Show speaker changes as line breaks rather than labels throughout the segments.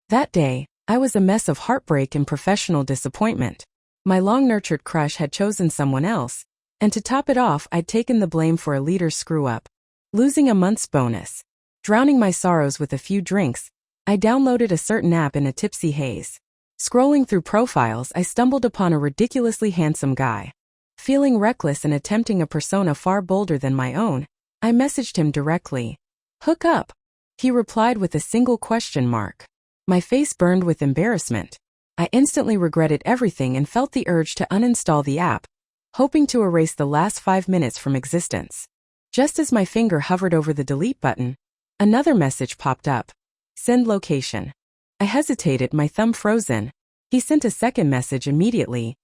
That day, I was a mess of heartbreak and professional disappointment. My long-nurtured crush had chosen someone else, and to top it off, I'd taken the blame for a leader's screw-up. Losing a month's bonus. Drowning my sorrows with a few drinks, I downloaded a certain app in a tipsy haze. Scrolling through profiles, I stumbled upon a ridiculously handsome guy. Feeling reckless and attempting a persona far bolder than my own, I messaged him directly. "Hook up." He replied with a single question mark. My face burned with embarrassment. I instantly regretted everything and felt the urge to uninstall the app, hoping to erase the last 5 minutes from existence. Just as my finger hovered over the delete button, another message popped up. Send location. I hesitated, my thumb frozen. He sent a second message immediately.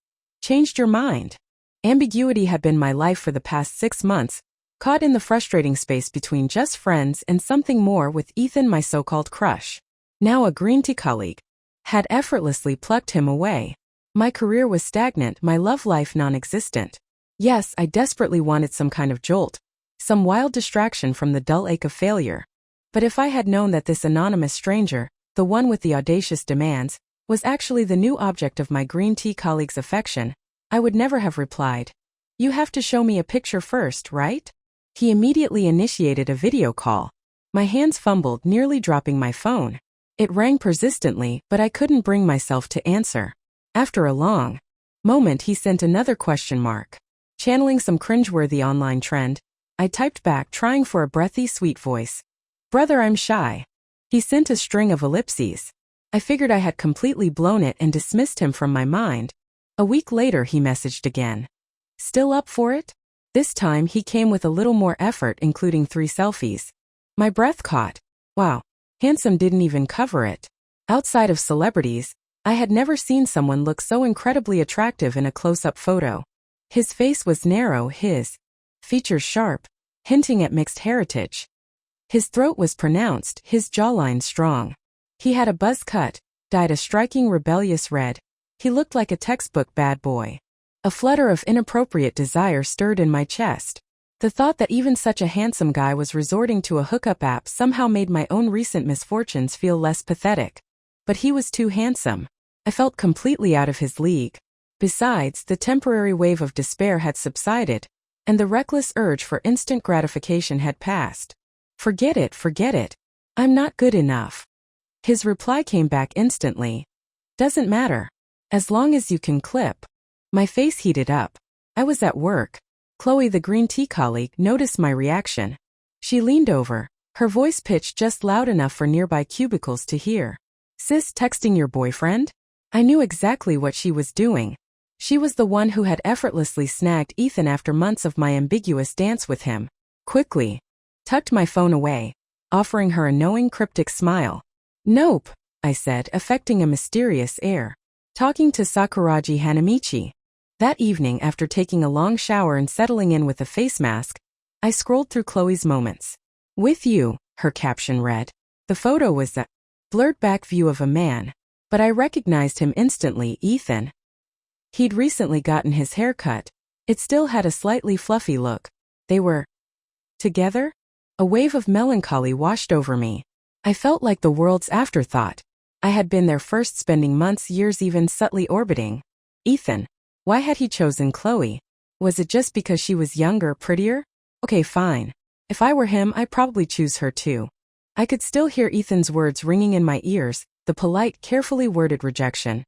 Changed your mind. Ambiguity had been my life for the past 6 months, caught in the frustrating space between just friends and something more with Ethan, my so-called crush. Now a green tea colleague. Had effortlessly plucked him away. My career was stagnant, my love life non-existent. Yes, I desperately wanted some kind of jolt, some wild distraction from the dull ache of failure. But if I had known that this anonymous stranger, the one with the audacious demands, was actually the new object of my green tea colleague's affection, I would never have replied. "You have to show me a picture first, right?" He immediately initiated a video call. My hands fumbled, nearly dropping my phone. It rang persistently, but I couldn't bring myself to answer. After a long moment, he sent another question mark. Channeling some cringeworthy online trend, I typed back, trying for a breathy, sweet voice. "Brother, I'm shy." He sent a string of ellipses. I figured I had completely blown it and dismissed him from my mind. A week later, he messaged again. "Still up for it?" This time, he came with a little more effort, including 3 selfies. My breath caught. Wow. Handsome didn't even cover it. Outside of celebrities, I had never seen someone look so incredibly attractive in a close-up photo. His face was narrow, his features sharp, hinting at mixed heritage. His throat was pronounced, his jawline strong. He had a buzz cut, dyed a striking rebellious red. He looked like a textbook bad boy. A flutter of inappropriate desire stirred in my chest. The thought that even such a handsome guy was resorting to a hookup app somehow made my own recent misfortunes feel less pathetic. But he was too handsome. I felt completely out of his league. Besides, the temporary wave of despair had subsided, and the reckless urge for instant gratification had passed. Forget it. I'm not good enough." His reply came back instantly. "Doesn't matter. As long as you can clip." My face heated up. I was at work. Chloe, the green tea colleague, noticed my reaction. She leaned over, her voice pitched just loud enough for nearby cubicles to hear. "Sis, texting your boyfriend?" I knew exactly what she was doing. She was the one who had effortlessly snagged Ethan after months of my ambiguous dance with him. Quickly tucked my phone away, offering her a knowing, cryptic smile. "Nope," I said, affecting a mysterious air. "Talking to Sakuragi Hanamichi." That evening, after taking a long shower and settling in with a face mask, I scrolled through Chloe's moments. "With you," her caption read. The photo was a blurred back view of a man, but I recognized him instantly, Ethan. He'd recently gotten his hair cut. It still had a slightly fluffy look. They were together? A wave of melancholy washed over me. I felt like the world's afterthought. I had been their first, spending months, years, even subtly orbiting. Ethan. Why had he chosen Chloe? Was it just because she was younger, prettier? Okay, fine. If I were him, I'd probably choose her too. I could still hear Ethan's words ringing in my ears, the polite, carefully worded rejection.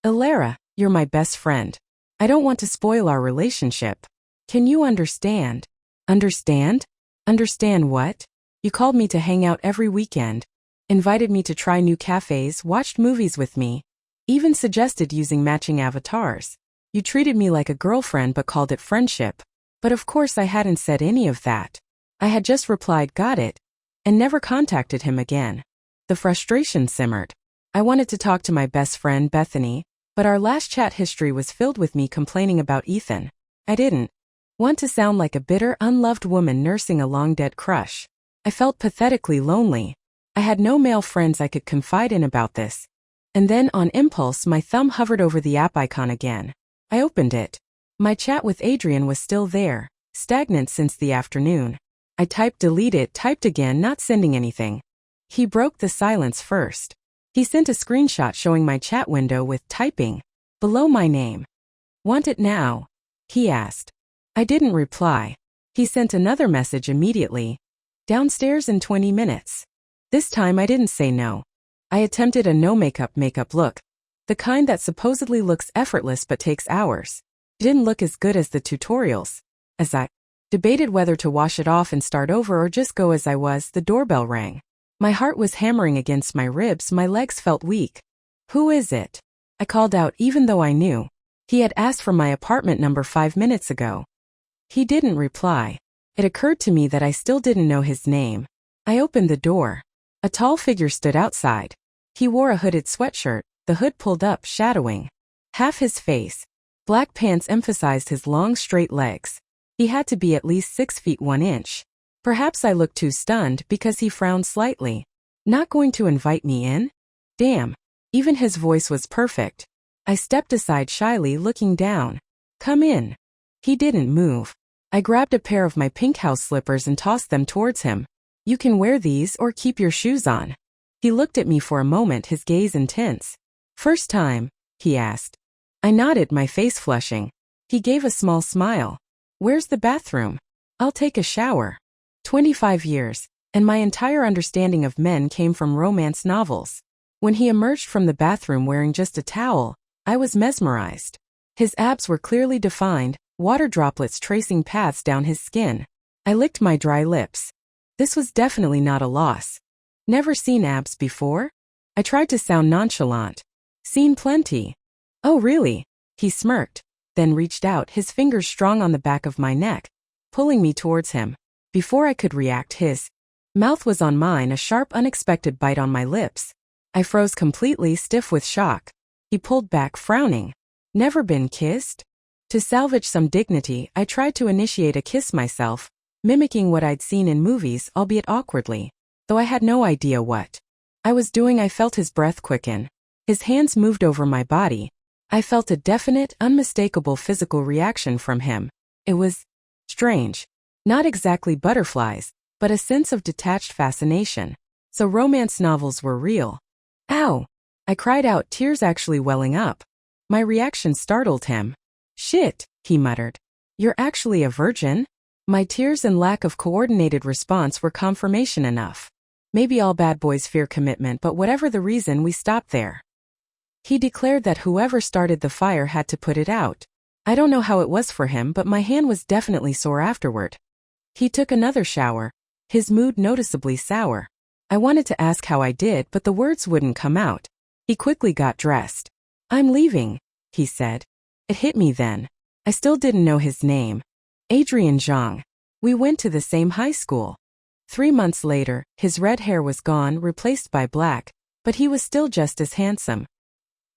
"Ilara, you're my best friend. I don't want to spoil our relationship. Can you understand?" Understand? Understand what? You called me to hang out every weekend, invited me to try new cafes, watched movies with me, even suggested using matching avatars. You treated me like a girlfriend but called it friendship. But of course I hadn't said any of that. I had just replied, "Got it," and never contacted him again. The frustration simmered. I wanted to talk to my best friend, Bethany, but our last chat history was filled with me complaining about Ethan. I didn't want to sound like a bitter, unloved woman nursing a long-dead crush. I felt pathetically lonely. I had no male friends I could confide in about this. And then, on impulse, my thumb hovered over the app icon again. I opened it. My chat with Adrian was still there, stagnant since the afternoon. I typed delete it, typed again, not sending anything. He broke the silence first. He sent a screenshot showing my chat window with typing below my name. "Want it now?" he asked. I didn't reply. He sent another message immediately. "Downstairs in 20 minutes. This time I didn't say no. I attempted a no makeup look. The kind that supposedly looks effortless but takes hours. It didn't look as good as the tutorials. As I debated whether to wash it off and start over or just go as I was, the doorbell rang. My heart was hammering against my ribs, my legs felt weak. "Who is it?" I called out even though I knew. He had asked for my apartment number 5 minutes ago. He didn't reply. It occurred to me that I still didn't know his name. I opened the door. A tall figure stood outside. He wore a hooded sweatshirt, the hood pulled up, shadowing half his face. Black pants emphasized his long, straight legs. He had to be at least 6 feet 1 inch. Perhaps I looked too stunned because he frowned slightly. Not going to invite me in? Damn. Even his voice was perfect. I stepped aside shyly, looking down. "Come in." He didn't move. I grabbed a pair of my pink house slippers and tossed them towards him. "You can wear these or keep your shoes on." He looked at me for a moment, his gaze intense. "First time?" he asked. I nodded, my face flushing. He gave a small smile. "Where's the bathroom?" "I'll take a shower." 25 years, and my entire understanding of men came from romance novels. When he emerged from the bathroom wearing just a towel, I was mesmerized. His abs were clearly defined, water droplets tracing paths down his skin. I licked my dry lips. This was definitely not a loss. "Never seen abs before?" I tried to sound nonchalant. "Seen plenty." "Oh really?" He smirked, then reached out, his fingers strong on the back of my neck, pulling me towards him. Before I could react, his mouth was on mine, a sharp, unexpected bite on my lips. I froze completely, stiff with shock. He pulled back, frowning. "Never been kissed?" To salvage some dignity, I tried to initiate a kiss myself, mimicking what I'd seen in movies, albeit awkwardly. Though I had no idea what I was doing, I felt his breath quicken. His hands moved over my body. I felt a definite, unmistakable physical reaction from him. It was strange. Not exactly butterflies, but a sense of detached fascination. So romance novels were real. "Ow!" I cried out, tears actually welling up. My reaction startled him. "Shit," he muttered. "You're actually a virgin?" My tears and lack of coordinated response were confirmation enough. Maybe all bad boys fear commitment, but whatever the reason, we stopped there. He declared that whoever started the fire had to put it out. I don't know how it was for him, but my hand was definitely sore afterward. He took another shower, his mood noticeably sour. I wanted to ask how I did, but the words wouldn't come out. He quickly got dressed. "I'm leaving," he said. It hit me then. I still didn't know his name. Adrian Zhang. We went to the same high school. 3 months later, his red hair was gone, replaced by black, but he was still just as handsome.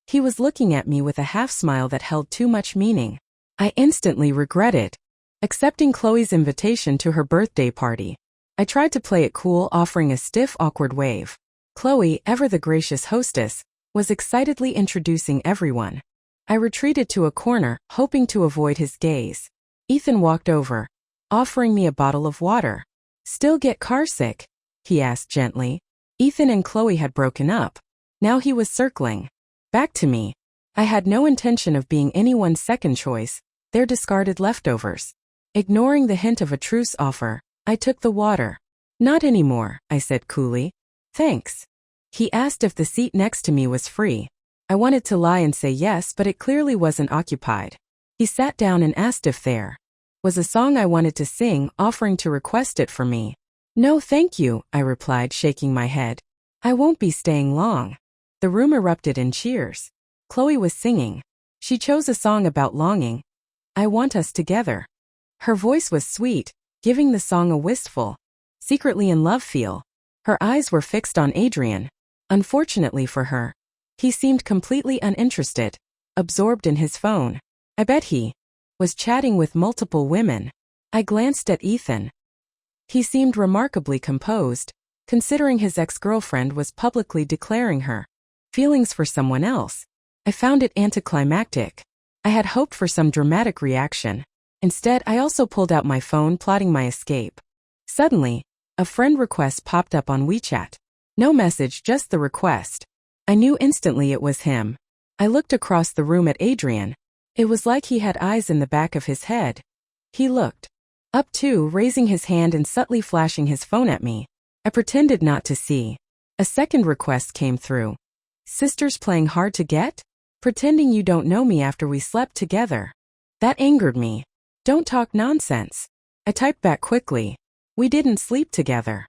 He was looking at me with a half-smile that held too much meaning. I instantly regretted accepting Chloe's invitation to her birthday party. I tried to play it cool, offering a stiff, awkward wave. Chloe, ever the gracious hostess, was excitedly introducing everyone. I retreated to a corner, hoping to avoid his gaze. Ethan walked over, offering me a bottle of water. "Still get carsick?" he asked gently. Ethan and Chloe had broken up. Now he was circling back to me. I had no intention of being anyone's second choice, their discarded leftovers. Ignoring the hint of a truce offer, I took the water. "Not anymore," I said coolly. "Thanks." He asked if the seat next to me was free. I wanted to lie and say yes, but it clearly wasn't occupied. He sat down and asked if there was a song I wanted to sing, offering to request it for me. "No thank you," I replied, shaking my head. "I won't be staying long." The room erupted in cheers. Chloe was singing. She chose a song about longing. "I Want Us Together." Her voice was sweet, giving the song a wistful, secretly in love feel. Her eyes were fixed on Adrian. Unfortunately for her, he seemed completely uninterested, absorbed in his phone. I bet he was chatting with multiple women. I glanced at Ethan. He seemed remarkably composed, considering his ex-girlfriend was publicly declaring her feelings for someone else. I found it anticlimactic. I had hoped for some dramatic reaction. Instead, I also pulled out my phone, plotting my escape. Suddenly, a friend request popped up on WeChat. No message, just the request. I knew instantly it was him. I looked across the room at Adrian. It was like he had eyes in the back of his head. He looked up too, raising his hand and subtly flashing his phone at me. I pretended not to see. A second request came through. Sisters playing hard to get? Pretending you don't know me after we slept together. That angered me. Don't talk nonsense. I typed back quickly. We didn't sleep together.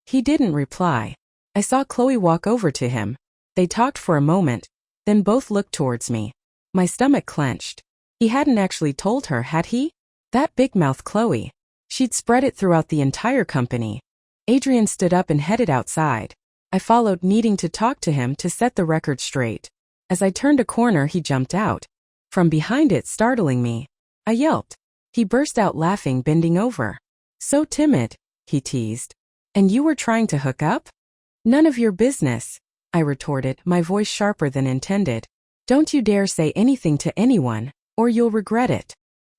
He didn't reply. I saw Chloe walk over to him. They talked for a moment, then both looked towards me. My stomach clenched. He hadn't actually told her, had he? That big mouth Chloe. She'd spread it throughout the entire company. Adrian stood up and headed outside. I followed, needing to talk to him to set the record straight. As I turned a corner, he jumped out. From behind it, startling me. I yelped. He burst out laughing, bending over. So timid, he teased. And you were trying to hook up? None of your business, I retorted, my voice sharper than intended. Don't you dare say anything to anyone, or you'll regret it.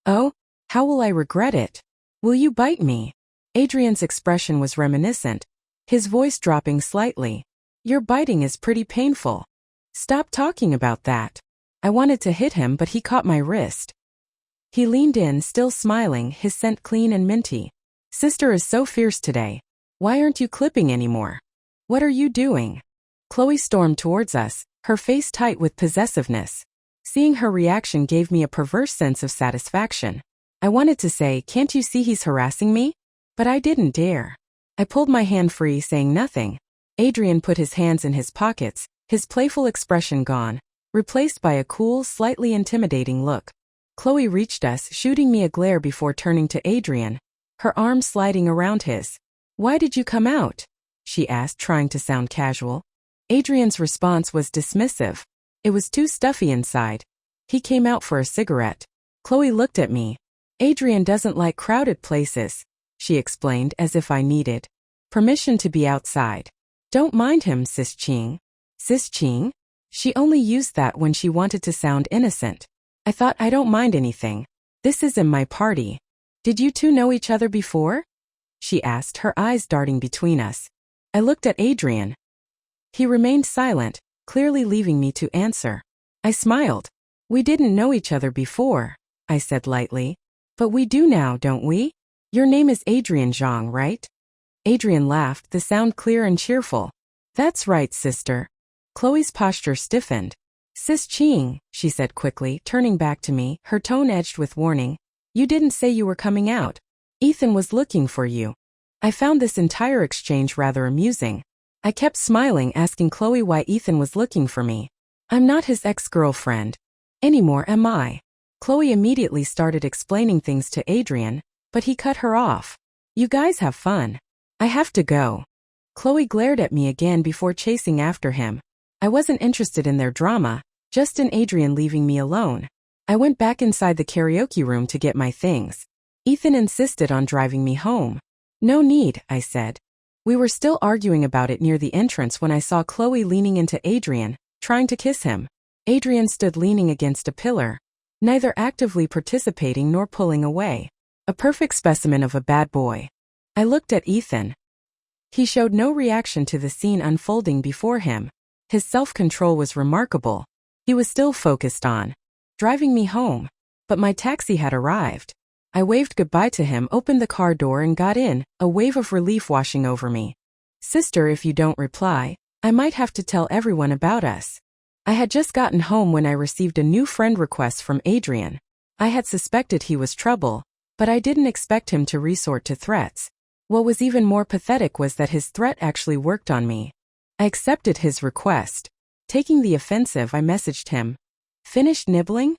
Oh? How will I regret it? Will you bite me? Adrian's expression was reminiscent, his voice dropping slightly. Your biting is pretty painful. Stop talking about that. I wanted to hit him, but he caught my wrist. He leaned in, still smiling, his scent clean and minty. Sister is so fierce today. Why aren't you clipping anymore? What are you doing? Chloe stormed towards us, her face tight with possessiveness. Seeing her reaction gave me a perverse sense of satisfaction. I wanted to say, can't you see he's harassing me? But I didn't dare. I pulled my hand free, saying nothing. Adrian put his hands in his pockets, his playful expression gone, replaced by a cool, slightly intimidating look. Chloe reached us, shooting me a glare before turning to Adrian, her arm sliding around his. Why did you come out? She asked, trying to sound casual. Adrian's response was dismissive. It was too stuffy inside. He came out for a cigarette. Chloe looked at me. Adrian doesn't like crowded places, she explained, as if I needed permission to be outside. Don't mind him, Sis Ching. Sis Ching? She only used that when she wanted to sound innocent. I thought, I don't mind anything. This isn't my party. Did you two know each other before? She asked, her eyes darting between us. I looked at Adrian. He remained silent, clearly leaving me to answer. I smiled. We didn't know each other before, I said lightly. But we do now, don't we? Your name is Adrian Zhang, right? Adrian laughed, the sound clear and cheerful. That's right, sister. Chloe's posture stiffened. Sis Ching, she said quickly, turning back to me, her tone edged with warning. You didn't say you were coming out. Ethan was looking for you. I found this entire exchange rather amusing. I kept smiling, asking Chloe why Ethan was looking for me. I'm not his ex-girlfriend. Anymore, am I? Chloe immediately started explaining things to Adrian, but he cut her off. You guys have fun. I have to go. Chloe glared at me again before chasing after him. I wasn't interested in their drama, just in Adrian leaving me alone. I went back inside the karaoke room to get my things. Ethan insisted on driving me home. No need, I said. We were still arguing about it near the entrance when I saw Chloe leaning into Adrian, trying to kiss him. Adrian stood leaning against a pillar, neither actively participating nor pulling away. A perfect specimen of a bad boy. I looked at Ethan. He showed no reaction to the scene unfolding before him. His self-control was remarkable. He was still focused on driving me home. But my taxi had arrived. I waved goodbye to him, opened the car door and got in, a wave of relief washing over me. Sister, if you don't reply, I might have to tell everyone about us. I had just gotten home when I received a new friend request from Adrian. I had suspected he was trouble, but I didn't expect him to resort to threats. What was even more pathetic was that his threat actually worked on me. I accepted his request. Taking the offensive, I messaged him. Finished nibbling?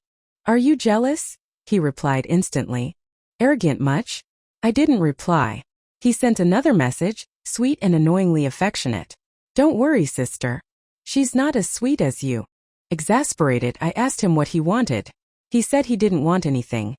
Are you jealous? He replied instantly. Arrogant much? I didn't reply. He sent another message, sweet and annoyingly affectionate. Don't worry, sister. She's not as sweet as you. Exasperated, I asked him what he wanted. He said he didn't want anything.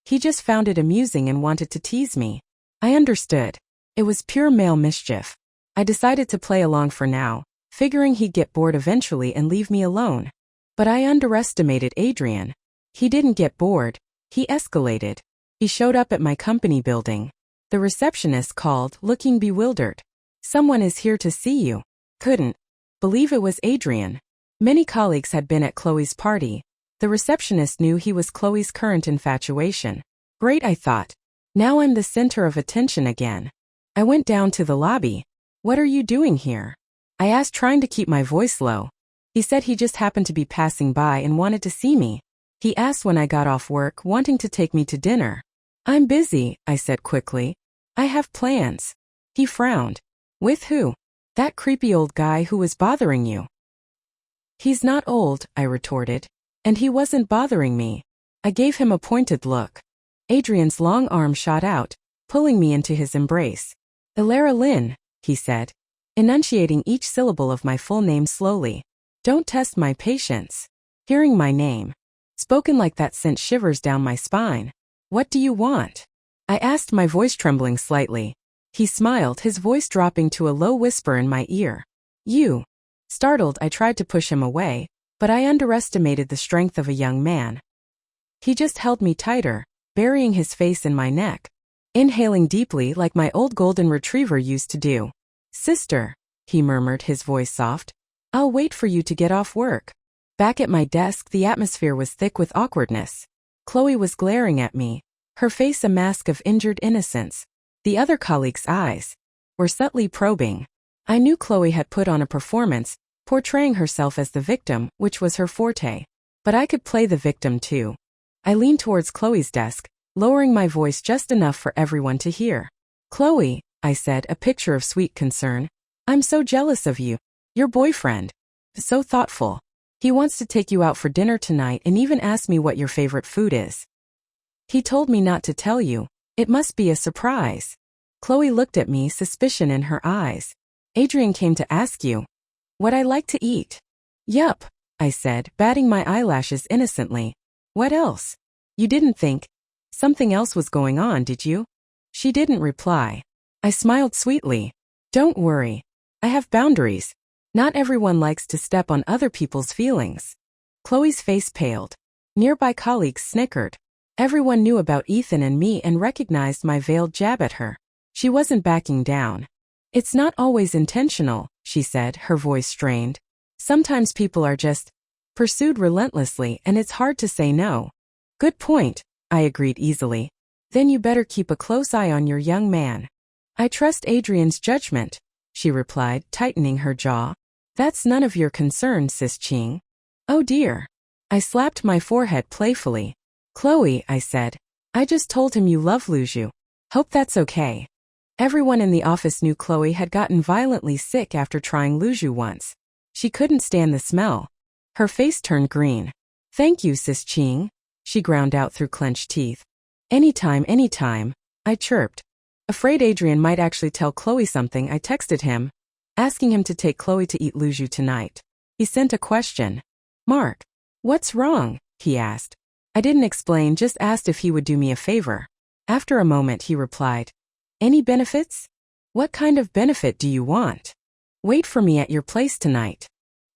He just found it amusing and wanted to tease me. I understood. It was pure male mischief. I decided to play along for now, figuring he'd get bored eventually and leave me alone. But I underestimated Adrian. He didn't get bored. He escalated. He showed up at my company building. The receptionist called, looking bewildered. Someone is here to see you. Couldn't believe it was Adrian. Many colleagues had been at Chloe's party. The receptionist knew he was Chloe's current infatuation. Great, I thought. Now I'm the center of attention again. I went down to the lobby. What are you doing here? I asked, trying to keep my voice low. He said he just happened to be passing by and wanted to see me. He asked when I got off work, wanting to take me to dinner. I'm busy, I said quickly. I have plans. He frowned. With who? That creepy old guy who was bothering you. He's not old, I retorted. And he wasn't bothering me. I gave him a pointed look. Adrian's long arm shot out, pulling me into his embrace. Ilara Lynn, he said, enunciating each syllable of my full name slowly. Don't test my patience. Hearing my name, spoken like that, sent shivers down my spine. What do you want? I asked, my voice trembling slightly. He smiled, his voice dropping to a low whisper in my ear. You. Startled, I tried to push him away, but I underestimated the strength of a young man. He just held me tighter, burying his face in my neck, inhaling deeply like my old golden retriever used to do. Sister, he murmured, his voice soft. I'll wait for you to get off work. Back at my desk, the atmosphere was thick with awkwardness. Chloe was glaring at me, her face a mask of injured innocence. The other colleagues' eyes were subtly probing. I knew Chloe had put on a performance, portraying herself as the victim, which was her forte. But I could play the victim too. I leaned towards Chloe's desk, lowering my voice just enough for everyone to hear. Chloe, I said, a picture of sweet concern. I'm so jealous of you. Your boyfriend. So thoughtful. He wants to take you out for dinner tonight and even asked me what your favorite food is. He told me not to tell you. It must be a surprise. Chloe looked at me, suspicion in her eyes. Adrian came to ask you what I like to eat. Yup, I said, batting my eyelashes innocently. What else? You didn't think something else was going on, did you? She didn't reply. I smiled sweetly. Don't worry. I have boundaries. Not everyone likes to step on other people's feelings. Chloe's face paled. Nearby colleagues snickered. Everyone knew about Ethan and me and recognized my veiled jab at her. She wasn't backing down. It's not always intentional, she said, her voice strained. Sometimes people are just pursued relentlessly and it's hard to say no. Good point, I agreed easily. Then you better keep a close eye on your young man. I trust Adrian's judgment, she replied, tightening her jaw. That's none of your concern, Sis Ching. Oh dear. I slapped my forehead playfully. Chloe, I said, I just told him you love Luju. Hope that's okay. Everyone in the office knew Chloe had gotten violently sick after trying Luju once. She couldn't stand the smell. Her face turned green. Thank you, Sis Ching, she ground out through clenched teeth. Anytime, I chirped. Afraid Adrian might actually tell Chloe something, I texted him, asking him to take Chloe to eat Luju tonight. He sent a question. Mark, what's wrong? He asked. I didn't explain, just asked if he would do me a favor. After a moment he replied, any benefits? What kind of benefit do you want? Wait for me at your place tonight.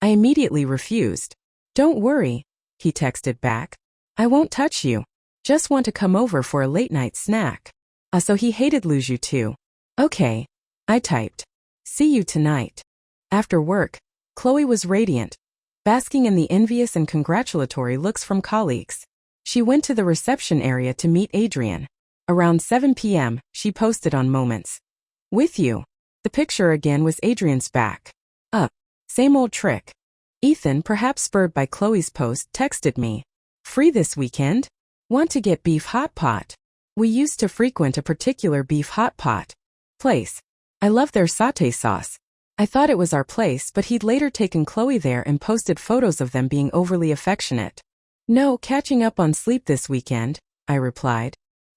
I immediately refused. Don't worry, he texted back. I won't touch you. Just want to come over for a late-night snack. So he hated Luju too. Okay, I typed. See you tonight. After work, Chloe was radiant, basking in the envious and congratulatory looks from colleagues. She went to the reception area to meet Adrian. Around 7 p.m., she posted on Moments. With you. The picture again was Adrian's back. Same old trick. Ethan, perhaps spurred by Chloe's post, texted me. Free this weekend? Want to get beef hot pot? We used to frequent a particular beef hot pot place. I love their sauté sauce. I thought it was our place, but he'd later taken Chloe there and posted photos of them being overly affectionate. No, catching up on sleep this weekend, I replied.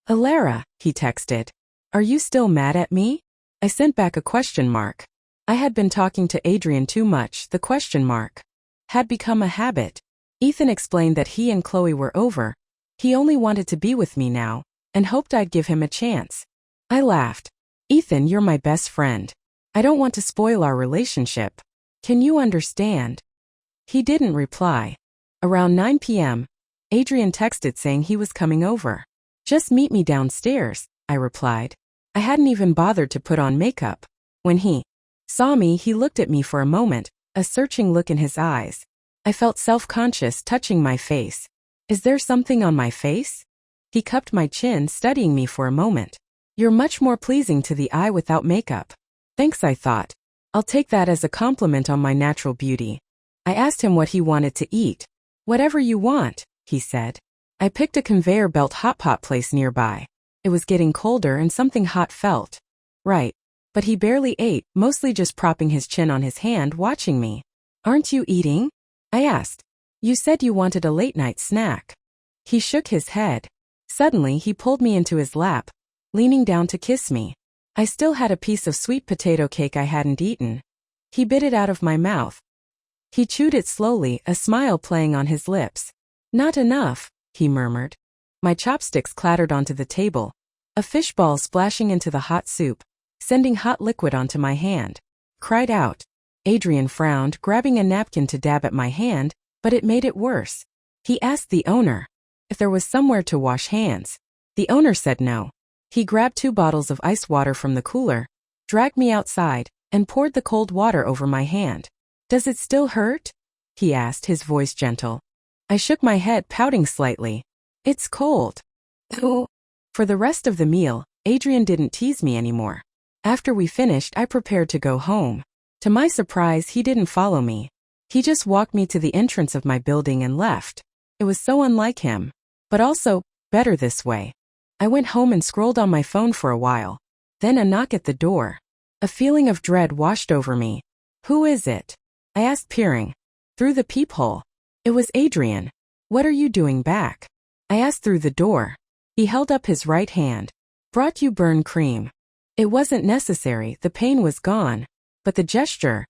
Ilara, he texted. Are you still mad at me? I sent back a question mark. I had been talking to Adrian too much, the question mark had become a habit. Ethan explained that he and Chloe were over. He only wanted to be with me now, and hoped I'd give him a chance. I laughed. Ethan, you're my best friend. I don't want to spoil our relationship. Can you understand? He didn't reply. Around 9 p.m., Adrian texted saying he was coming over. Just meet me downstairs, I replied. I hadn't even bothered to put on makeup. When he saw me, he looked at me for a moment, a searching look in his eyes. I felt self-conscious touching my face. Is there something on my face? He cupped my chin, studying me for a moment. You're much more pleasing to the eye without makeup. Thanks, I thought. I'll take that as a compliment on my natural beauty. I asked him what he wanted to eat. Whatever you want, he said. I picked a conveyor belt hot pot place nearby. It was getting colder and something hot felt right. But he barely ate, mostly just propping his chin on his hand, watching me. Aren't you eating? I asked. You said you wanted a late-night snack. He shook his head. Suddenly, he pulled me into his lap, leaning down to kiss me. I still had a piece of sweet potato cake I hadn't eaten. He bit it out of my mouth. He chewed it slowly, a smile playing on his lips. Not enough, he murmured. My chopsticks clattered onto the table, a fishball splashing into the hot soup, sending hot liquid onto my hand. Cried out. Adrian frowned, grabbing a napkin to dab at my hand, but it made it worse. He asked the owner if there was somewhere to wash hands. The owner said no. He grabbed 2 bottles of ice water from the cooler, dragged me outside, and poured the cold water over my hand. Does it still hurt? He asked, his voice gentle. I shook my head, pouting slightly. It's cold. Oh. For the rest of the meal, Adrian didn't tease me anymore. After we finished, I prepared to go home. To my surprise, he didn't follow me. He just walked me to the entrance of my building and left. It was so unlike him, but also better this way. I went home and scrolled on my phone for a while. Then a knock at the door. A feeling of dread washed over me. Who is it? I asked, peering through the peephole. It was Adrian. What are you doing back? I asked through the door. He held up his right hand. Brought you burn cream. It wasn't necessary, the pain was gone. But the gesture,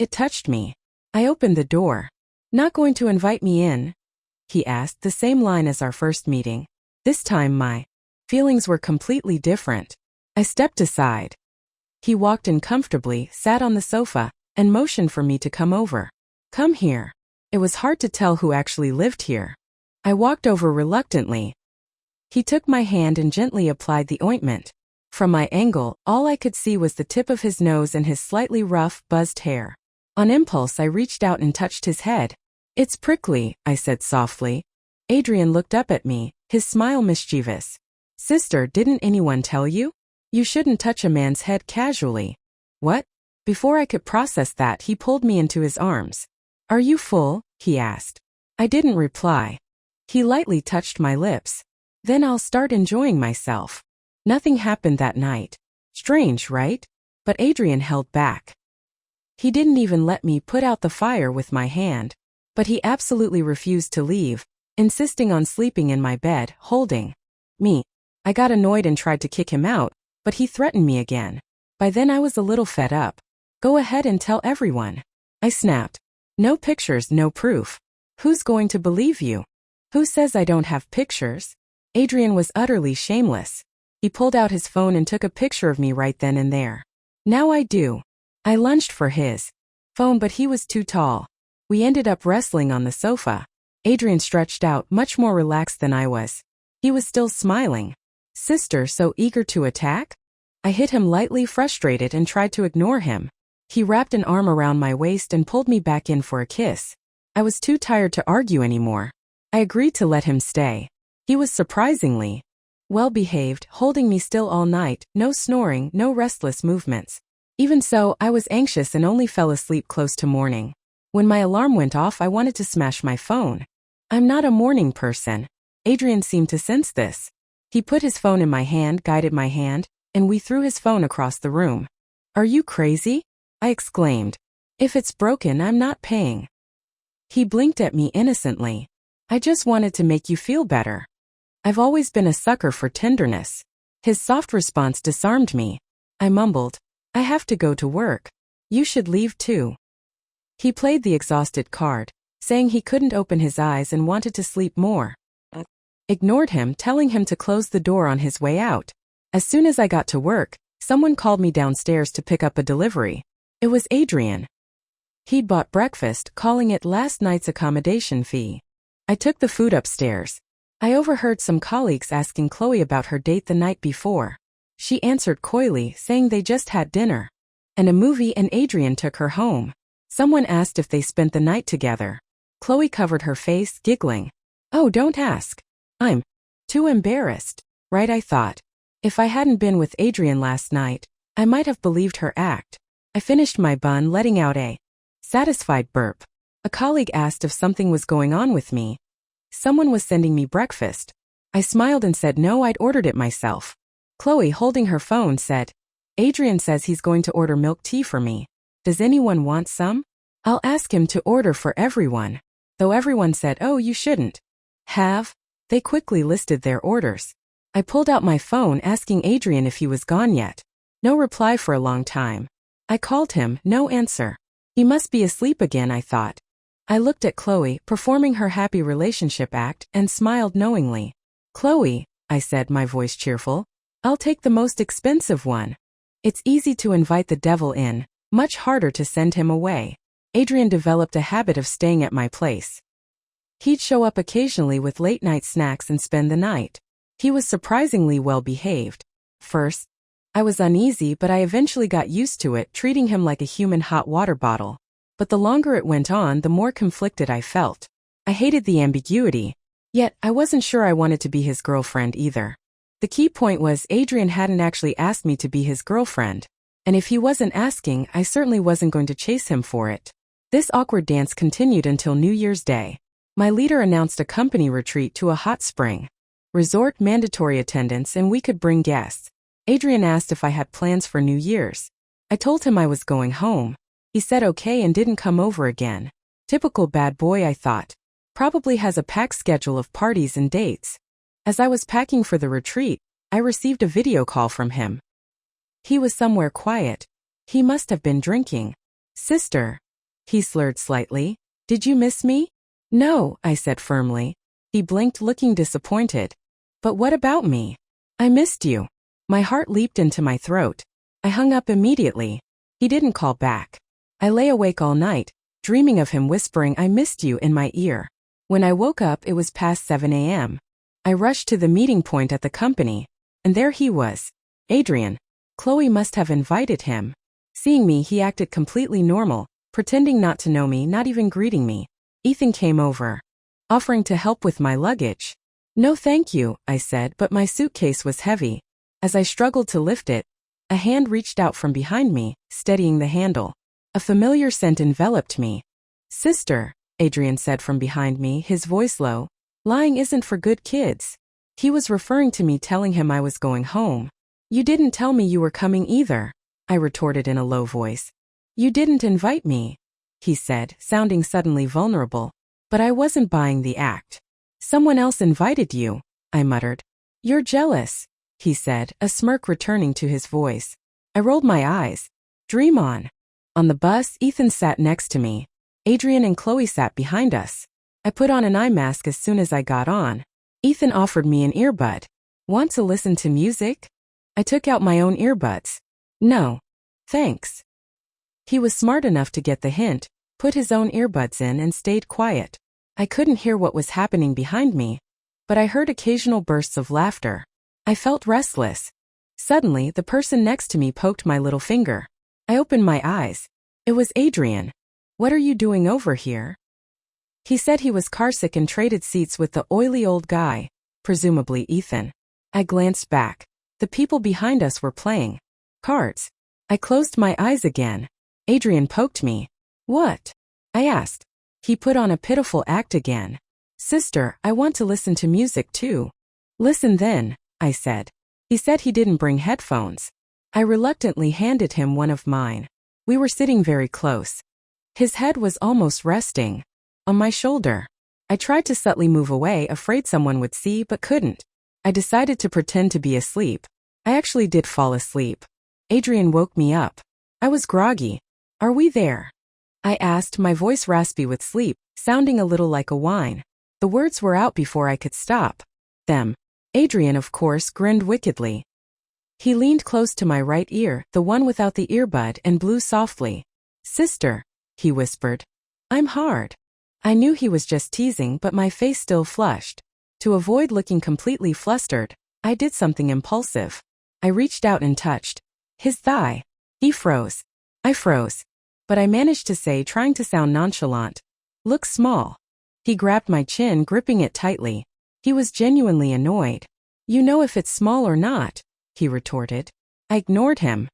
it touched me. I opened the door. Not going to invite me in? He asked, the same line as our first meeting. This time my feelings were completely different. I stepped aside. He walked in comfortably, sat on the sofa, and motioned for me to come over. Come here. It was hard to tell who actually lived here. I walked over reluctantly. He took my hand and gently applied the ointment. From my angle, all I could see was the tip of his nose and his slightly rough, buzzed hair. On impulse, I reached out and touched his head. It's prickly, I said softly. Adrian looked up at me, his smile mischievous. Sister, didn't anyone tell you? You shouldn't touch a man's head casually. What? Before I could process that, he pulled me into his arms. Are you full? He asked. I didn't reply. He lightly touched my lips. Then I'll start enjoying myself. Nothing happened that night. Strange, right? But Adrian held back. He didn't even let me put out the fire with my hand. But he absolutely refused to leave, insisting on sleeping in my bed, holding me. I got annoyed and tried to kick him out, but he threatened me again. By then I was a little fed up. Go ahead and tell everyone. I snapped. No pictures, no proof. Who's going to believe you? Who says I don't have pictures? Adrian was utterly shameless. He pulled out his phone and took a picture of me right then and there. Now I do. I lunged for his phone, but he was too tall. We ended up wrestling on the sofa. Adrian stretched out, much more relaxed than I was. He was still smiling. Sister, so eager to attack? I hit him lightly, frustrated, and tried to ignore him. He wrapped an arm around my waist and pulled me back in for a kiss. I was too tired to argue anymore. I agreed to let him stay. He was surprisingly well-behaved, holding me still all night, no snoring, no restless movements. Even so, I was anxious and only fell asleep close to morning. When my alarm went off, I wanted to smash my phone. I'm not a morning person. Adrian seemed to sense this. He put his phone in my hand, guided my hand, and we threw his phone across the room. Are you crazy? I exclaimed. If it's broken, I'm not paying. He blinked at me innocently. I just wanted to make you feel better. I've always been a sucker for tenderness. His soft response disarmed me. I mumbled, I have to go to work. You should leave too. He played the exhausted card, saying he couldn't open his eyes and wanted to sleep more. Ignored him, telling him to close the door on his way out. As soon as I got to work, someone called me downstairs to pick up a delivery. It was Adrian. He'd bought breakfast, calling it last night's accommodation fee. I took the food upstairs. I overheard some colleagues asking Chloe about her date the night before. She answered coyly, saying they just had dinner and a movie, and Adrian took her home. Someone asked if they spent the night together. Chloe covered her face, giggling. Oh, don't ask. I'm too embarrassed. Right, I thought. If I hadn't been with Adrian last night, I might have believed her act. I finished my bun, letting out a satisfied burp. A colleague asked if something was going on with me. Someone was sending me breakfast. I smiled and said no, I'd ordered it myself. Chloe, holding her phone, said, Adrian says he's going to order milk tea for me. Does anyone want some? I'll ask him to order for everyone. Though everyone said, oh, you shouldn't have. They quickly listed their orders. I pulled out my phone asking Adrian if he was gone yet. No reply for a long time. I called him, no answer. He must be asleep again, I thought. I looked at Chloe, performing her happy relationship act, and smiled knowingly. Chloe, I said, my voice cheerful, I'll take the most expensive one. It's easy to invite the devil in, much harder to send him away. Adrian developed a habit of staying at my place. He'd show up occasionally with late-night snacks and spend the night. He was surprisingly well behaved. First, I was uneasy, but I eventually got used to it, treating him like a human hot water bottle. But the longer it went on, the more conflicted I felt. I hated the ambiguity. Yet, I wasn't sure I wanted to be his girlfriend either. The key point was Adrian hadn't actually asked me to be his girlfriend. And if he wasn't asking, I certainly wasn't going to chase him for it. This awkward dance continued until New Year's Day. My leader announced a company retreat to a hot spring resort, mandatory attendance, and we could bring guests. Adrian asked if I had plans for New Year's. I told him I was going home. He said okay and didn't come over again. Typical bad boy, I thought. Probably has a packed schedule of parties and dates. As I was packing for the retreat, I received a video call from him. He was somewhere quiet. He must have been drinking. Sister. He slurred slightly. Did you miss me? No, I said firmly. He blinked, looking disappointed. But what about me? I missed you. My heart leaped into my throat. I hung up immediately. He didn't call back. I lay awake all night, dreaming of him whispering I missed you in my ear. When I woke up, it was past 7 a.m. I rushed to the meeting point at the company, and there he was. Adrian. Chloe must have invited him. Seeing me, he acted completely normal, pretending not to know me, not even greeting me. Ethan came over, offering to help with my luggage. No thank you, I said, but my suitcase was heavy. As I struggled to lift it, a hand reached out from behind me, steadying the handle. A familiar scent enveloped me. Sister, Adrian said from behind me, his voice low. Lying isn't for good kids. He was referring to me, telling him I was going home. You didn't tell me you were coming either, I retorted in a low voice. You didn't invite me, he said, sounding suddenly vulnerable. But I wasn't buying the act. Someone else invited you, I muttered. You're jealous, he said, a smirk returning to his voice. I rolled my eyes. Dream on. On the bus, Ethan sat next to me. Adrian and Chloe sat behind us. I put on an eye mask as soon as I got on. Ethan offered me an earbud. Want to listen to music? I took out my own earbuds. No. Thanks. He was smart enough to get the hint, put his own earbuds in and stayed quiet. I couldn't hear what was happening behind me, but I heard occasional bursts of laughter. I felt restless. Suddenly, the person next to me poked my little finger. I opened my eyes. It was Adrian. What are you doing over here? He said he was carsick and traded seats with the oily old guy, presumably Ethan. I glanced back. The people behind us were playing cards. I closed my eyes again. Adrian poked me. What? I asked. He put on a pitiful act again. Sister, I want to listen to music too. Listen then, I said. He said he didn't bring headphones. I reluctantly handed him one of mine. We were sitting very close. His head was almost resting on my shoulder. I tried to subtly move away, afraid someone would see, but couldn't. I decided to pretend to be asleep. I actually did fall asleep. Adrian woke me up. I was groggy. Are we there? I asked, my voice raspy with sleep, sounding a little like a whine. The words were out before I could stop them. Adrian, of course, grinned wickedly. He leaned close to my right ear, the one without the earbud, and blew softly. Sister, he whispered. I'm hard. I knew he was just teasing, but my face still flushed. To avoid looking completely flustered, I did something impulsive. I reached out and touched his thigh. He froze. I froze. but I managed to say, trying to sound nonchalant. Looks small. He grabbed my chin, gripping it tightly. He was genuinely annoyed. You know if it's small or not, he retorted. I ignored him.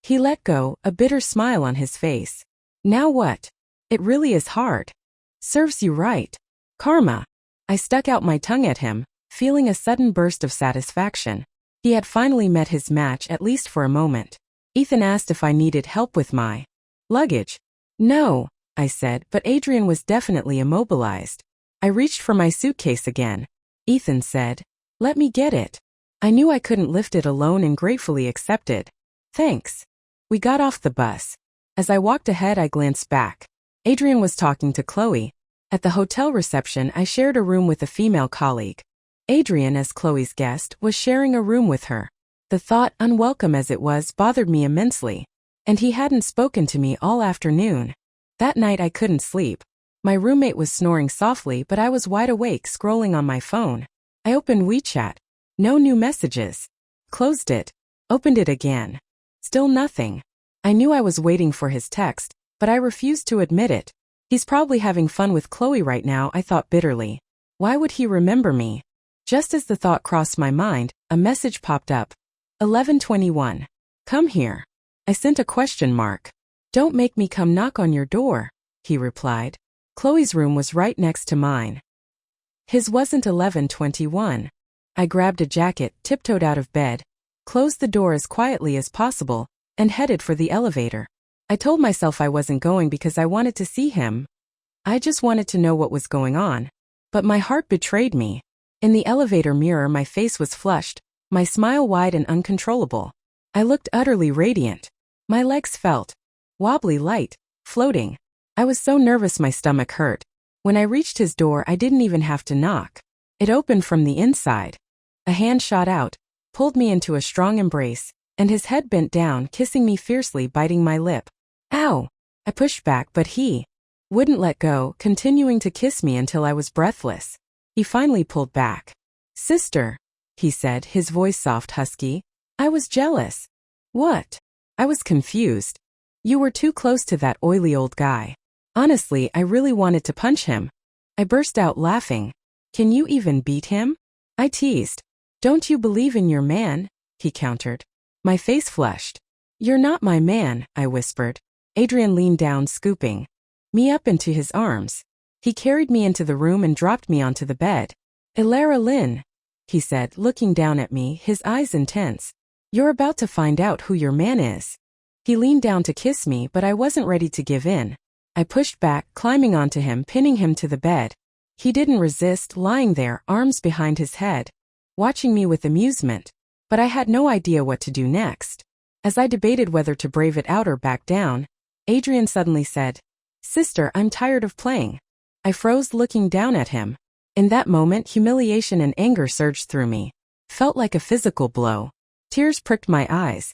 He let go, a bitter smile on his face. Now what? It really is hard. Serves you right. Karma. I stuck out my tongue at him, feeling a sudden burst of satisfaction. He had finally met his match, at least for a moment. Ethan asked if I needed help with my luggage. No, I said, but Adrian was definitely immobilized. I reached for my suitcase again. Ethan said, let me get it. I knew I couldn't lift it alone and gratefully accepted. Thanks. We got off the bus. As I walked ahead, I glanced back. Adrian was talking to Chloe. At the hotel reception, I shared a room with a female colleague. Adrian, as Chloe's guest, was sharing a room with her. The thought, unwelcome as it was, bothered me immensely. And he hadn't spoken to me all afternoon. That night I couldn't sleep. My roommate was snoring softly, but I was wide awake, scrolling on my phone. I opened WeChat. No new messages. Closed it. Opened it again. Still nothing. I knew I was waiting for his text, but I refused to admit it. He's probably having fun with Chloe right now, I thought bitterly. Why would he remember me? Just as the thought crossed my mind, a message popped up. 11:21. Come here. I sent a question mark. Don't make me come knock on your door, he replied. Chloe's room was right next to mine. His wasn't 11:21. I grabbed a jacket, tiptoed out of bed, closed the door as quietly as possible, and headed for the elevator. I told myself I wasn't going because I wanted to see him. I just wanted to know what was going on. But my heart betrayed me. In the elevator mirror, my face was flushed, my smile wide and uncontrollable. I looked utterly radiant. My legs felt wobbly, light, floating. I was so nervous my stomach hurt. When I reached his door, I didn't even have to knock. It opened from the inside. A hand shot out, pulled me into a strong embrace, and his head bent down, kissing me fiercely, biting my lip. Ow! I pushed back, but he wouldn't let go, continuing to kiss me until I was breathless. He finally pulled back. Sister, he said, his voice soft, husky. I was jealous. What? I was confused. You were too close to that oily old guy. Honestly, I really wanted to punch him. I burst out laughing. Can you even beat him? I teased. Don't you believe in your man? He countered. My face flushed. You're not my man, I whispered. Adrian leaned down, scooping me up into his arms. He carried me into the room and dropped me onto the bed. Ilara Lynn, he said, looking down at me, his eyes intense. You're about to find out who your man is. He leaned down to kiss me, but I wasn't ready to give in. I pushed back, climbing onto him, pinning him to the bed. He didn't resist, lying there, arms behind his head, watching me with amusement. But I had no idea what to do next. As I debated whether to brave it out or back down, Adrian suddenly said, Sister, I'm tired of playing. I froze, looking down at him. In that moment, humiliation and anger surged through me. Felt like a physical blow. Tears pricked my eyes.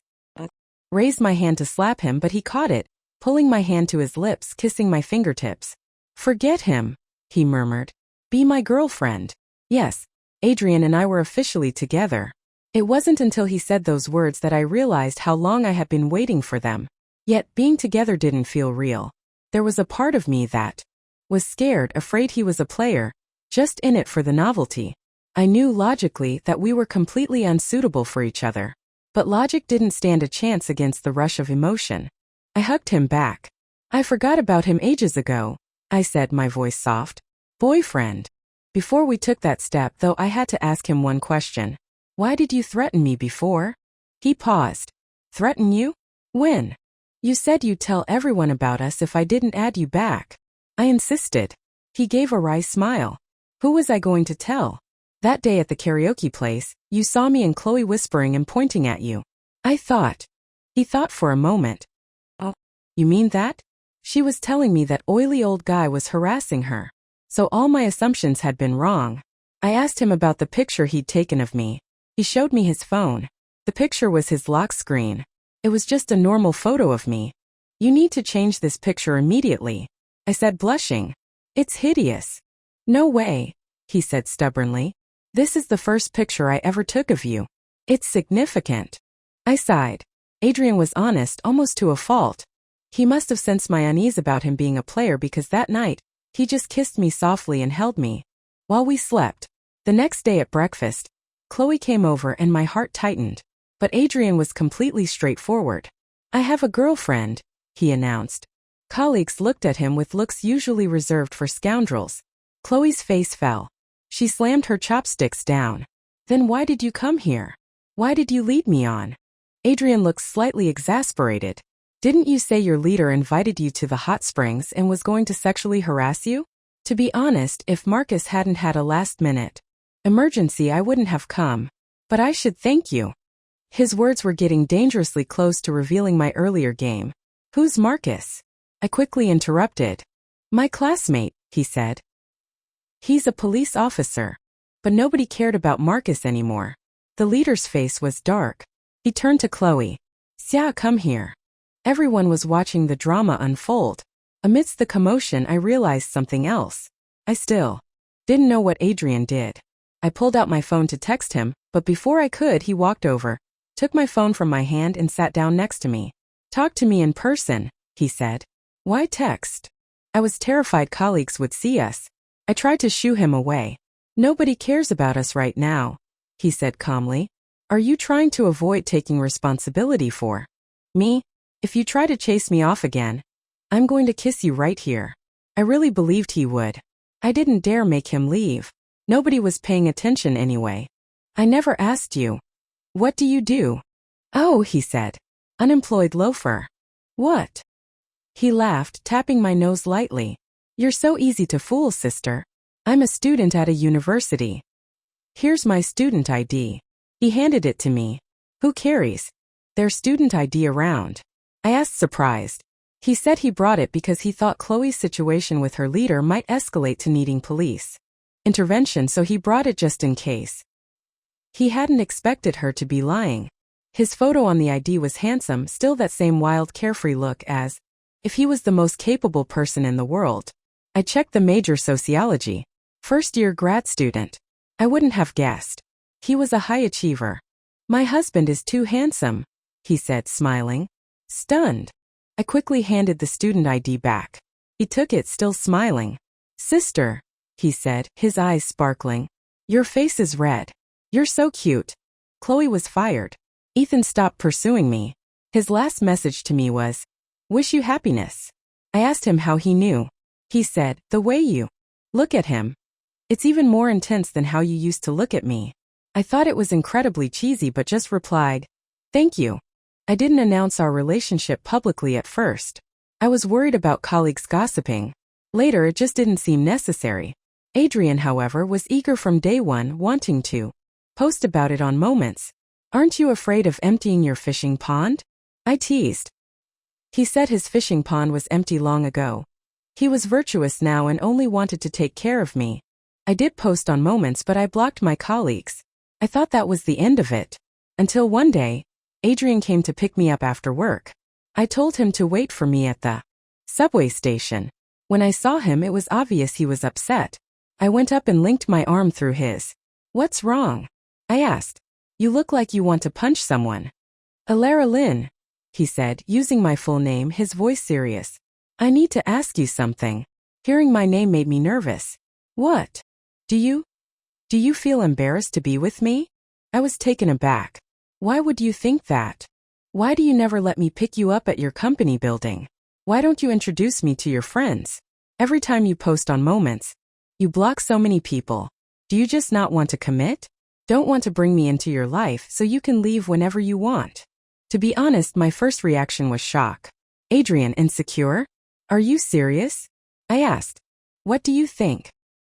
Raised my hand to slap him, but he caught it, pulling my hand to his lips, kissing my fingertips. Forget him, he murmured. Be my girlfriend. Yes, Adrian and I were officially together. It wasn't until he said those words that I realized how long I had been waiting for them. Yet, being together didn't feel real. There was a part of me that was scared, afraid he was a player, just in it for the novelty. I knew logically that we were completely unsuitable for each other. But logic didn't stand a chance against the rush of emotion. I hugged him back. I forgot about him ages ago, I said, my voice soft. Boyfriend. Before we took that step, though, I had to ask him one question. Why did you threaten me before? He paused. Threaten you? When? You said you'd tell everyone about us if I didn't add you back. I insisted. He gave a wry smile. Who was I going to tell? That day at the karaoke place, you saw me and Chloe whispering and pointing at you. I thought. He thought for a moment. Oh, you mean that? She was telling me that oily old guy was harassing her. So all my assumptions had been wrong. I asked him about the picture he'd taken of me. He showed me his phone. The picture was his lock screen. It was just a normal photo of me. You need to change this picture immediately, I said, blushing. It's hideous. No way, he said stubbornly. This is the first picture I ever took of you. It's significant. I sighed. Adrian was honest, almost to a fault. He must have sensed my unease about him being a player because that night, he just kissed me softly and held me while we slept. The next day at breakfast, Chloe came over and my heart tightened. But Adrian was completely straightforward. "I have a girlfriend," he announced. Colleagues looked at him with looks usually reserved for scoundrels. Chloe's face fell. She slammed her chopsticks down. "Then why did you come here? Why did you lead me on?" Adrian looked slightly exasperated. "Didn't you say your leader invited you to the hot springs and was going to sexually harass you? To be honest, if Marcus hadn't had a last-minute emergency, I wouldn't have come. But I should thank you." His words were getting dangerously close to revealing my earlier game. "Who's Marcus?" I quickly interrupted. "My classmate," he said. "He's a police officer." But nobody cared about Marcus anymore. The leader's face was dark. He turned to Chloe. "Xia, come here." Everyone was watching the drama unfold. Amidst the commotion, I realized something else. I still didn't know what Adrian did. I pulled out my phone to text him, but before I could, he walked over, took my phone from my hand and sat down next to me. "Talk to me in person," he said. "Why text?" I was terrified colleagues would see us. I tried to shoo him away. "Nobody cares about us right now," he said calmly. "Are you trying to avoid taking responsibility for me? If you try to chase me off again, I'm going to kiss you right here." I really believed he would. I didn't dare make him leave. Nobody was paying attention anyway. "I never asked you. What do you do?" "Oh," he said. "Unemployed loafer." "What?" He laughed, tapping my nose lightly. "You're so easy to fool, sister. I'm a student at a university. Here's my student ID." He handed it to me. "Who carries their student ID around?" I asked, surprised. He said he brought it because he thought Chloe's situation with her leader might escalate to needing police intervention, so he brought it just in case. He hadn't expected her to be lying. His photo on the ID was handsome, still that same wild, carefree look, as if he was the most capable person in the world. I checked the major, sociology. First-year grad student. I wouldn't have guessed. He was a high achiever. "My husband is too handsome," he said, smiling. Stunned, I quickly handed the student ID back. He took it, still smiling. "Sister," he said, his eyes sparkling. "Your face is red. You're so cute." Chloe was fired. Ethan stopped pursuing me. His last message to me was, "Wish you happiness." I asked him how he knew. He said, "The way you look at him. It's even more intense than how you used to look at me." I thought it was incredibly cheesy but just replied, "Thank you." I didn't announce our relationship publicly at first. I was worried about colleagues gossiping. Later, it just didn't seem necessary. Adrian, however, was eager from day one, wanting to post about it on Moments. "Aren't you afraid of emptying your fishing pond?" I teased. He said his fishing pond was empty long ago. He was virtuous now and only wanted to take care of me. I did post on Moments, but I blocked my colleagues. I thought that was the end of it. Until one day, Adrian came to pick me up after work. I told him to wait for me at the subway station. When I saw him, it was obvious he was upset. I went up and linked my arm through his. "What's wrong?" I asked. "You look like you want to punch someone." "Alara Lynn," he said, using my full name, his voice serious. "I need to ask you something." Hearing my name made me nervous. "What? Do you feel embarrassed to be with me?" I was taken aback. "Why would you think that? Why do you never let me pick you up at your company building? Why don't you introduce me to your friends? Every time you post on Moments, you block so many people. Do you just not want to commit? Don't want to bring me into your life so you can leave whenever you want?" To be honest, my first reaction was shock. "Adrian, insecure? Are you serious?" I asked. "What do you think?"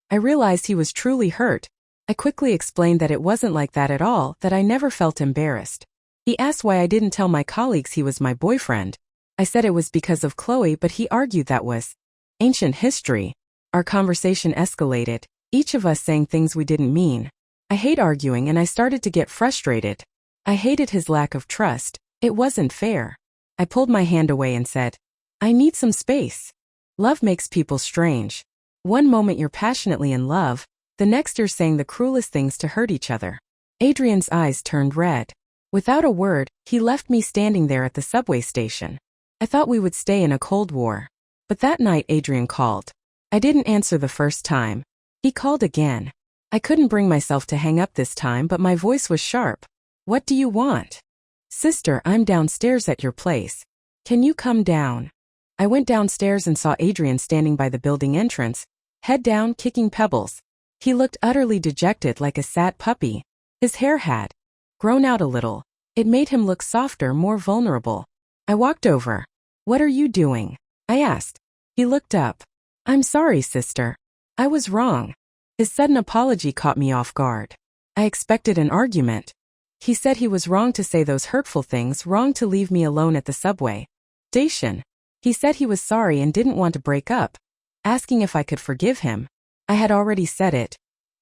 I realized he was truly hurt. I quickly explained that it wasn't like that at all, that I never felt embarrassed. He asked why I didn't tell my colleagues he was my boyfriend. I said it was because of Chloe, but he argued that was ancient history. Our conversation escalated, each of us saying things we didn't mean. I hate arguing and I started to get frustrated. I hated his lack of trust. It wasn't fair. I pulled my hand away and said, "I need some space." Love makes people strange. One moment you're passionately in love, the next you're saying the cruelest things to hurt each other. Adrian's eyes turned red. Without a word, he left me standing there at the subway station. I thought we would stay in a Cold War. But that night Adrian called. I didn't answer the first time. He called again. I couldn't bring myself to hang up this time, but my voice was sharp. What do you want? Sister, I'm downstairs at your place. Can you come down? I went downstairs and saw Adrian standing by the building entrance, head down, kicking pebbles. He looked utterly dejected, like a sad puppy. His hair had grown out a little. It made him look softer, more vulnerable. I walked over. What are you doing? I asked. He looked up. I'm sorry, sister. I was wrong. His sudden apology caught me off guard. I expected an argument. He said he was wrong to say those hurtful things, wrong to leave me alone at the subway station. He said he was sorry and didn't want to break up, asking if I could forgive him. I had already said it.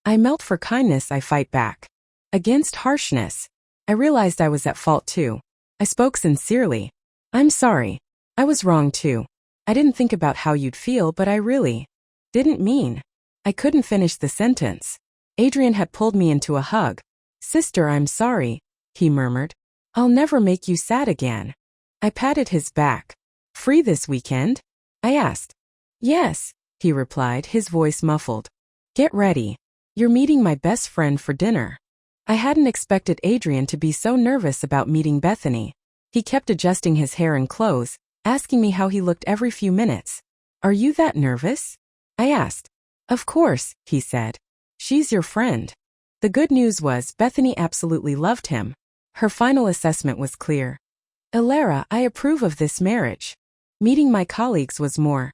I melt for kindness, I fight back against harshness. I realized I was at fault too. I spoke sincerely. I'm sorry. I was wrong too. I didn't think about how you'd feel, but I really didn't mean. I couldn't finish the sentence. Adrian had pulled me into a hug. Sister, I'm sorry, he murmured. I'll never make you sad again. I patted his back. Free this weekend? I asked. Yes, he replied, his voice muffled. Get ready. You're meeting my best friend for dinner. I hadn't expected Adrian to be so nervous about meeting Bethany. He kept adjusting his hair and clothes, asking me how he looked every few minutes. Are you that nervous? I asked. Of course, he said. She's your friend. The good news was Bethany absolutely loved him. Her final assessment was clear. Elara, I approve of this marriage. Meeting my colleagues was more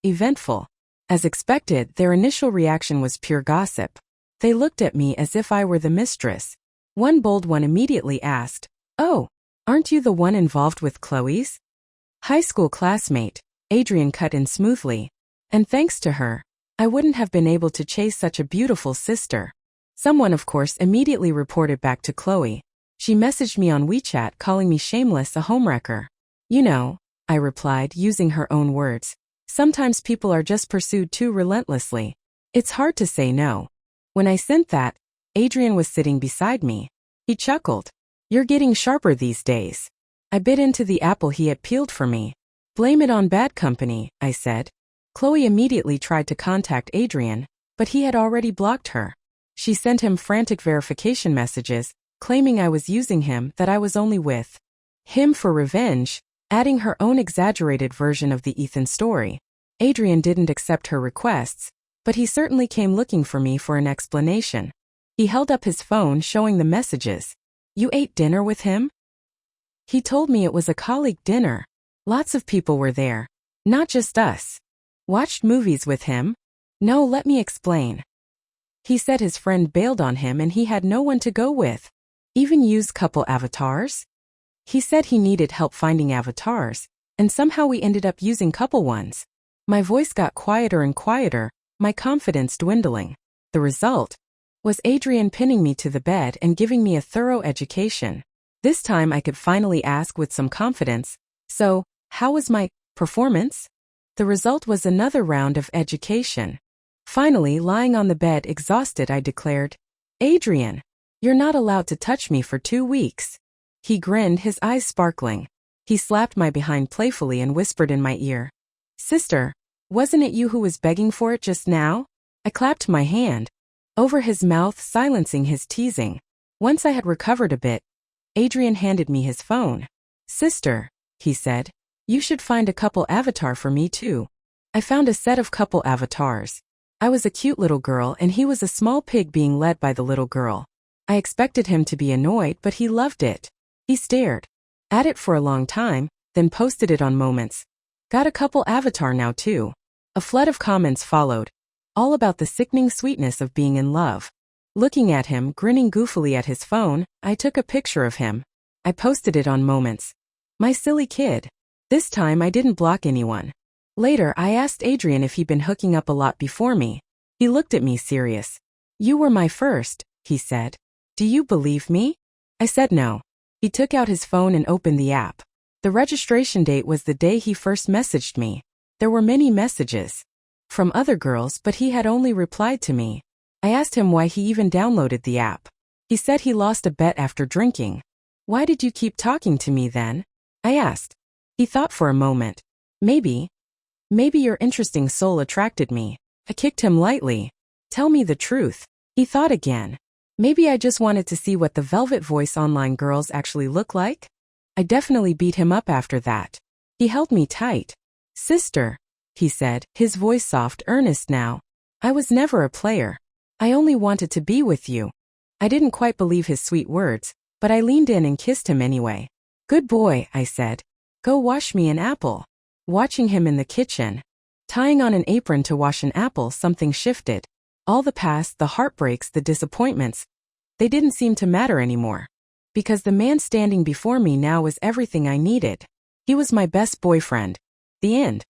eventful. As expected, their initial reaction was pure gossip. They looked at me as if I were the mistress. One bold one immediately asked, Oh, aren't you the one involved with Chloe's high school classmate? Adrian cut in smoothly. And thanks to her, I wouldn't have been able to chase such a beautiful sister. Someone, of course, immediately reported back to Chloe. She messaged me on WeChat calling me shameless, a homewrecker. You know, I replied, using her own words. Sometimes people are just pursued too relentlessly. It's hard to say no. When I sent that, Adrian was sitting beside me. He chuckled. You're getting sharper these days. I bit into the apple he had peeled for me. Blame it on bad company, I said. Chloe immediately tried to contact Adrian, but he had already blocked her. She sent him frantic verification messages, claiming I was using him, that I was only with him for revenge, adding her own exaggerated version of the Ethan story. Adrian didn't accept her requests, but he certainly came looking for me for an explanation. He held up his phone showing the messages. You ate dinner with him? He told me it was a colleague dinner. Lots of people were there. Not just us. Watched movies with him? No, let me explain. He said his friend bailed on him and he had no one to go with. Even used couple avatars? He said he needed help finding avatars, and somehow we ended up using couple ones. My voice got quieter and quieter, my confidence dwindling. The result was Adrian pinning me to the bed and giving me a thorough education. This time I could finally ask with some confidence, so, how was my performance? The result was another round of education. Finally, lying on the bed exhausted, I declared, Adrian, you're not allowed to touch me for 2 weeks. He grinned, his eyes sparkling. He slapped my behind playfully and whispered in my ear, Sister, wasn't it you who was begging for it just now? I clapped my hand over his mouth, silencing his teasing. Once I had recovered a bit, Adrian handed me his phone. Sister, he said, you should find a couple avatar for me too. I found a set of couple avatars. I was a cute little girl and he was a small pig being led by the little girl. I expected him to be annoyed, but he loved it. He stared at it for a long time, then posted it on Moments. Got a couple avatar now too. A flood of comments followed, all about the sickening sweetness of being in love. Looking at him, grinning goofily at his phone, I took a picture of him. I posted it on Moments. My silly kid. This time I didn't block anyone. Later, I asked Adrian if he'd been hooking up a lot before me. He looked at me serious. You were my first, he said. Do you believe me? I said no. He took out his phone and opened the app. The registration date was the day he first messaged me. There were many messages from other girls, but he had only replied to me. I asked him why he even downloaded the app. He said he lost a bet after drinking. Why did you keep talking to me then? I asked. He thought for a moment. Maybe your interesting soul attracted me. I kicked him lightly. Tell me the truth. He thought again. Maybe I just wanted to see what the Velvet Voice online girls actually look like? I definitely beat him up after that. He held me tight. Sister, he said, his voice soft, earnest now. I was never a player. I only wanted to be with you. I didn't quite believe his sweet words, but I leaned in and kissed him anyway. Good boy, I said. Go wash me an apple. Watching him in the kitchen, tying on an apron to wash an apple, something shifted. All the past, the heartbreaks, the disappointments, they didn't seem to matter anymore. Because the man standing before me now was everything I needed. He was my best boyfriend. The end.